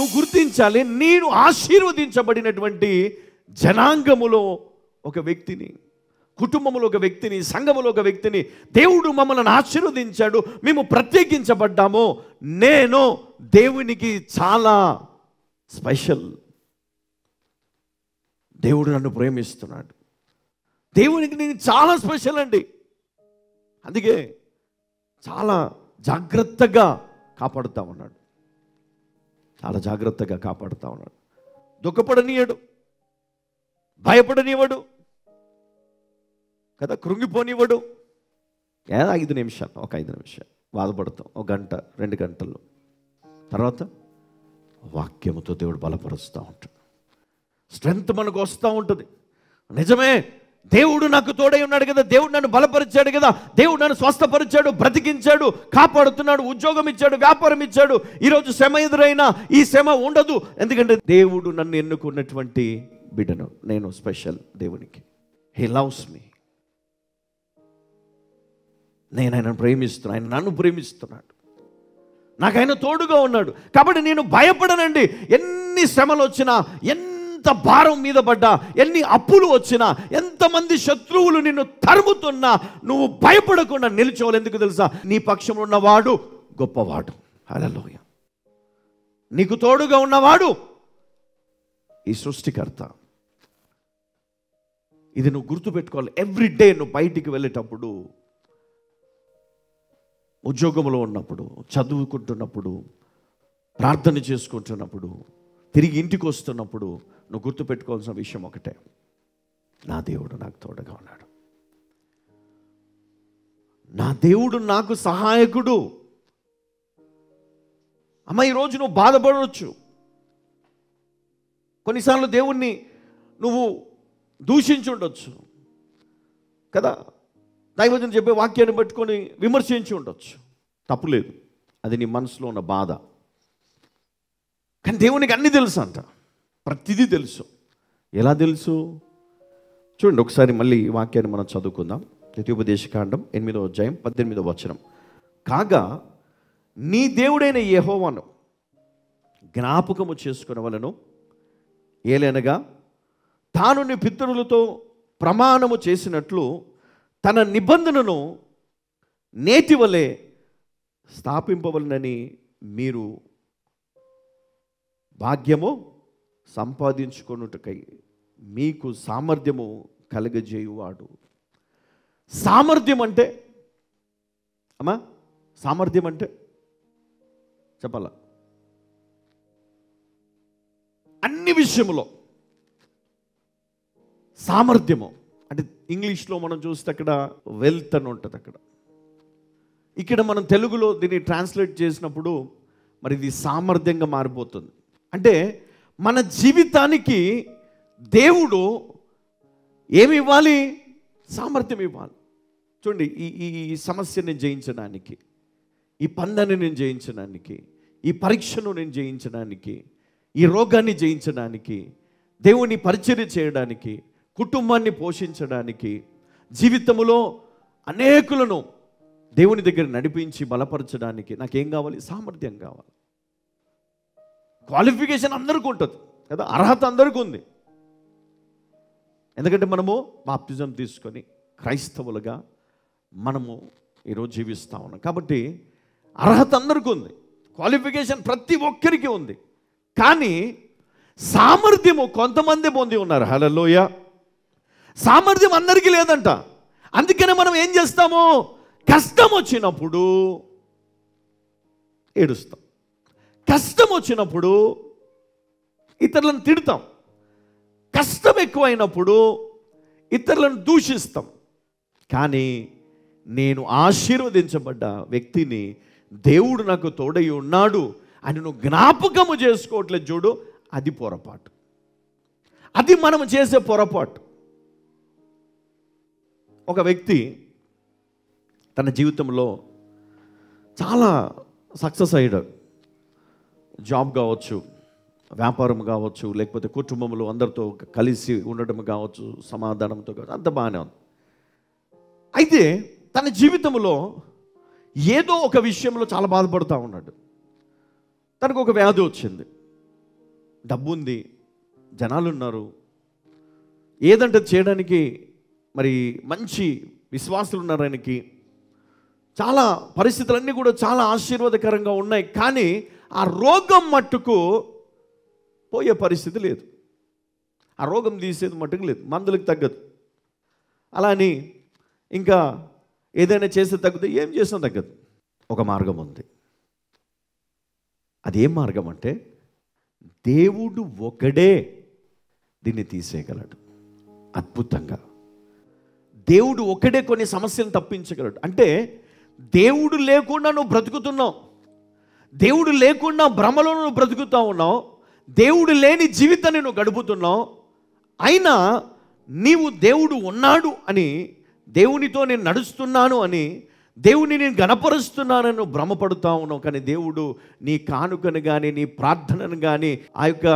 నువ్వు గుర్తించాలి, నేను ఆశీర్వదించబడినటువంటి జనాంగములో ఒక వ్యక్తిని, కుటుంబంలో ఒక వ్యక్తిని, సంఘములో ఒక వ్యక్తిని. దేవుడు మమ్మల్ని ఆశీర్వదించాడు, మేము ప్రత్యేకించబడ్డాము. నేను దేవునికి చాలా స్పెషల్. దేవుడు నన్ను ప్రేమిస్తున్నాడు, దేవునికి నేను చాలా స్పెషల్ అండి. అందుకే చాలా జాగ్రత్తగా కాపాడుతూ ఉన్నాడు, చాలా జాగ్రత్తగా కాపాడుతూ ఉన్నాడు. దుఃఖపడనీయడు, భయపడనివ్వడు కదా, కృంగిపోనివ్వడు. 5 నిమిషాలు, ఒక 5 నిమిషాలు బాధపడతాం, 1 గంట 2 గంటల్లో. తర్వాత వాక్యముతో దేవుడు బలపరుస్తూ ఉంటాడు, స్ట్రెంగ్త్ మనకు వస్తూ ఉంటుంది. నిజమే, దేవుడు నాకు తోడై ఉన్నాడు కదా, దేవుడు నన్ను బలపరిచాడు కదా, దేవుడు నన్ను స్వస్థపరిచాడు, బ్రతికించాడు, కాపాడుతున్నాడు, ఉద్యోగం ఇచ్చాడు, వ్యాపారం ఇచ్చాడు. ఈరోజు శ్రమ ఎదురైనా ఈ శ్రమ ఉండదు, ఎందుకంటే దేవుడు నన్ను ఎన్నుకున్నటువంటి బిడ్డను. నేను స్పెషల్ దేవునికి. He loves me. నేను ఆయనను ప్రేమిస్తున్నాను, ఆయన నన్ను ప్రేమిస్తున్నాడు, నాకు ఆయన తోడుగా ఉన్నాడు. కాబట్టి నేను భయపడనండి. ఎన్ని శ్రమలు వచ్చినా, ఎంత భారం మీద పడ్డా, ఎన్ని అప్పులు వచ్చినా, ఎంతమంది శత్రువులు నిన్ను తరుముతున్నా, నువ్వు భయపడకుండా నిలిచోవాలి. ఎందుకు తెలుసా? నీ పక్షంలో ఉన్నవాడు గొప్పవాడు. హల్లెలూయా. నీకు తోడుగా ఉన్నవాడు ఈ సృష్టికర్త. ఇది నువ్వు గుర్తుపెట్టుకోవాలి. ఎవ్రీడే నువ్వు బయటికి వెళ్ళేటప్పుడు, ఉద్యోగంలో ఉన్నప్పుడు, చదువుకుంటున్నప్పుడు, ప్రార్థన చేసుకుంటున్నప్పుడు, తిరిగి ఇంటికి వస్తున్నప్పుడు నువ్వు గుర్తుపెట్టుకోవాల్సిన విషయం ఒకటే: నా దేవుడు నాకు తోడుగా ఉన్నాడు, నా దేవుడు నాకు సహాయకుడు. అమ్మ, ఈరోజు నువ్వు బాధపడవచ్చు, కొన్నిసార్లు దేవుణ్ణి నువ్వు దూషించి ఉండొచ్చు కదా, దైవజనుడు చెప్పే వాక్యాన్ని పట్టుకొని విమర్శించి ఉండొచ్చు, తప్పులేదు, అది నీ మనసులో ఉన్న బాధ. కానీ దేవునికి అన్నీ తెలుసు అంట, ప్రతిదీ తెలుసు. ఎలా తెలుసు? చూడండి ఒకసారి మళ్ళీ ఈ వాక్యాన్ని మనం చదువుకుందాం. ద్వితీయోపదేశకాండం 8వ అధ్యాయం 18వ వచనం. కాగా నీ దేవుడైన యెహోవాను జ్ఞాపకము చేసుకొనవలెను, ఏలనగా తాను నీ పితరులతో ప్రమాణము చేసినట్లు తన నిబంధనను నేటి వలె స్థాపింపవలనని మీరు భాగ్యము సంపాదించుకొనుటకై మీకు సామర్థ్యము కలగజేయువాడు. సామర్థ్యం అంటే అమ్మా, సామర్థ్యం అంటే చెప్పాలా? అన్ని విషయములో సామర్థ్యము అంటే ఇంగ్లీష్లో మనం చూస్తే అక్కడ వెల్త్ అని ఉంటుంది. అక్కడ ఇక్కడ మనం తెలుగులో దీన్ని ట్రాన్స్లేట్ చేసినప్పుడు మరి ఇది సామర్థ్యంగా మారిపోతుంది. అంటే మన జీవితానికి దేవుడు ఏమి ఇవ్వాలి? సామర్థ్యం ఇవ్వాలి. చూడండి, ఈ సమస్యని జయించడానికి, ఈ పందాన్ని నేను జయించడానికి, ఈ పరీక్షను నేను జయించడానికి, ఈ రోగాన్ని జయించడానికి, దేవుని పరిచర్య చేయడానికి, కుటుంబాన్ని పోషించడానికి, జీవితంలో అనేకులను దేవుని దగ్గర నడిపించి బలపరచడానికి నాకేం కావాలి? సామర్థ్యం కావాలి. క్వాలిఫికేషన్ అందరికీ ఉంటుంది కదా, అర్హత అందరికీ ఉంది. ఎందుకంటే మనము బాప్తిజం తీసుకొని క్రైస్తవులుగా మనము ఈరోజు జీవిస్తూ ఉన్నాం. కాబట్టి అర్హత అందరికీ ఉంది, క్వాలిఫికేషన్ ప్రతి ఒక్కరికి ఉంది. కానీ సామర్థ్యము కొంతమంది పొంది ఉన్నారు. హల్లెలూయా. సామర్థ్యం అందరికీ లేదంట. అందుకనే మనం ఏం చేస్తాము? కష్టం వచ్చినప్పుడు ఏడుస్తాం, కష్టం వచ్చినప్పుడు ఇతరులను తిడతాం, కష్టం ఎక్కువైనప్పుడు ఇతరులను దూషిస్తాం. కానీ నేను ఆశీర్వదించబడ్డ వ్యక్తిని, దేవుడు నాకు తోడై ఉన్నాడు అని నువ్వు జ్ఞాపకము చేసుకోవట్లేదు చూడు, అది పొరపాటు. అది మనం చేసే పొరపాటు. ఒక వ్యక్తి తన జీవితంలో చాలా సక్సెస్ అయ్యాడు. జాబ్ కావచ్చు, వ్యాపారం కావచ్చు, లేకపోతే కుటుంబంలో అందరితో కలిసి ఉండడం కావచ్చు, సమాధానంతో కావచ్చు, అంత బాగానే ఉంది. అయితే తన జీవితంలో ఏదో ఒక విషయంలో చాలా బాధపడుతూ ఉన్నాడు. తనకు ఒక వ్యాధి వచ్చింది. డబ్బు ఉంది, జనాలు ఉన్నారు, ఏదంటే చేయడానికి మరి మంచి విశ్వాసులు ఉన్నారు ఆయనకి, చాలా పరిస్థితులన్నీ కూడా చాలా ఆశీర్వాదకరంగా ఉన్నాయి. కానీ ఆ రోగం మట్టుకు పోయే పరిస్థితి లేదు, ఆ రోగం తీసేది మట్టుకు లేదు, మందులకు తగ్గదు. అలా అని ఇంకా ఏదైనా చేస్తే తగ్గుతుంది, ఏం చేసినా తగ్గదు. ఒక మార్గం ఉంది. అదేం మార్గం అంటే దేవుడు ఒకడే దీన్ని తీసేయగలడు అద్భుతంగా. దేవుడు ఒకడే కొన్ని సమస్యలను తప్పించగలడు. అంటే దేవుడు లేకుండా నువ్వు బ్రతుకుతున్నావు, దేవుడు లేకుండా భ్రమలో నువ్వు బ్రతుకుతూ ఉన్నావు, దేవుడు లేని జీవితాన్ని నువ్వు గడుపుతున్నావు. అయినా నీవు దేవుడు ఉన్నాడు అని, దేవునితో నేను నడుస్తున్నాను అని, దేవుని నేను గణపరుస్తున్నానని నువ్వు భ్రమపడుతూ ఉన్నావు. కానీ దేవుడు నీ కానుకను కానీ, నీ ప్రార్థనను కానీ, ఆ యొక్క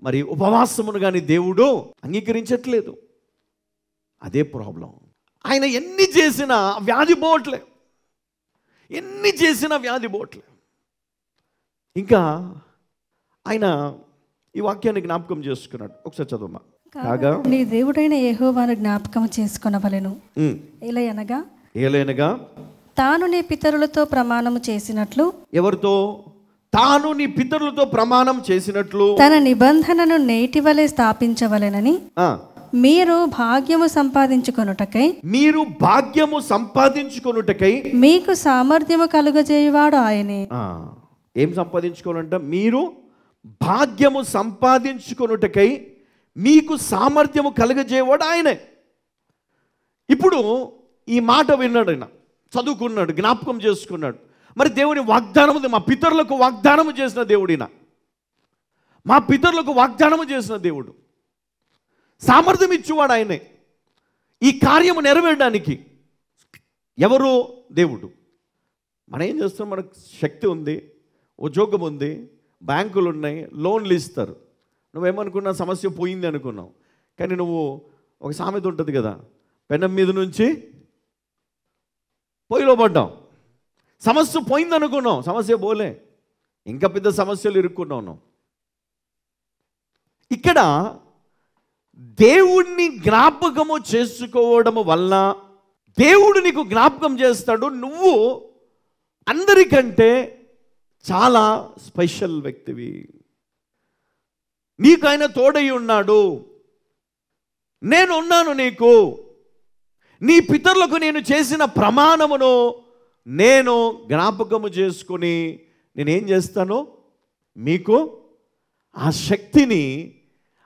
మరి ఉపవాసమును కానీ దేవుడు అంగీకరించట్లేదు. అదే ప్రాబ్లం. ఆయన ఎన్ని చేసినా వ్యాధి పోవట్లే, ఎన్ని చేసినా వ్యాధి పోవట్లే. ఇంకా ఆయన ఈ వాక్యాన్ని జ్ఞాపకం చేసుకున్నాడు. ఒకసారి చదువుమా. కాగా నీ దేవుడైన యెహోవాను జ్ఞాపకం చేసుకొనవలెను. ఏలైనగా తాను నీ పితరులతో ప్రమాణము చేసినట్లు. ఎవరితో? తాను నీ పితరులతో ప్రమాణం చేసినట్లు తన నిబంధనను నేటి వలె స్థాపించవలెనని మీరు భాగ్యము సంపాదించుకొనుటకై మీకు సామర్థ్యము కలుగజేయువాడు ఆయనే. ఏం సంపాదించుకోవాలంట? మీరు భాగ్యము సంపాదించుకొనుటకై మీకు సామర్థ్యము కలుగజేయవాడు ఆయనే. ఇప్పుడు ఈ మాట విన్నాడు, ఆయన చదువుకున్నాడు, జ్ఞాపకం చేసుకున్నాడు. మరి దేవుని వాగ్దానం ఉంది, మా పితరులకు వాగ్దానము చేసిన దేవుడిన, మా పితరులకు వాగ్దానము చేసిన దేవుడు, సామర్థ్యం ఇచ్చేవాడు ఆయనే. ఈ కార్యము నెరవేరడానికి ఎవరు? దేవుడు. మనం ఏం చేస్తాం? మనకు శక్తి ఉంది, ఉద్యోగం ఉంది, బ్యాంకులు ఉన్నాయి, లోన్లు ఇస్తారు. నువ్వేమనుకున్నా సమస్య పోయింది అనుకున్నావు. కానీ నువ్వు ఒక సామెత ఉంటుంది కదా, పెనం మీద నుంచి పొయ్యిలో పడ్డావు. సమస్య పోయింది అనుకున్నావు, సమస్య పోలే, ఇంకా పెద్ద సమస్యలు ఇరుక్కున్నావు. ఇక్కడ దేవుణ్ణి జ్ఞాపకము చేసుకోవడం వల్ల దేవుడు నీకు జ్ఞాపకం చేస్తాడు. నువ్వు అందరికంటే చాలా స్పెషల్ వ్యక్తివి, నీకు ఆయన తోడై ఉన్నాడు, నేను ఉన్నాను నీకు, నీ పితరులకు నేను చేసిన ప్రమాణమును నేను జ్ఞాపకము చేసుకుని నేనేం చేస్తాను? మీకు ఆ శక్తిని,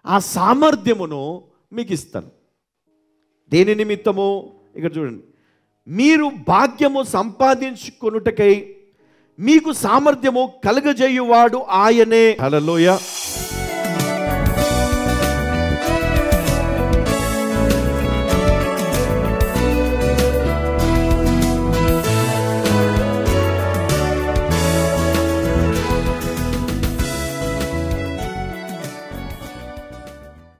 ఆ సామర్థ్యమును మీకు ఇస్తాను. దేని నిమిత్తము? ఇక్కడ చూడండి, మీరు భాగ్యము సంపాదించుకొనుటకై మీకు సామర్థ్యము కలుగజేయువాడు ఆయనే. హల్లెలూయా.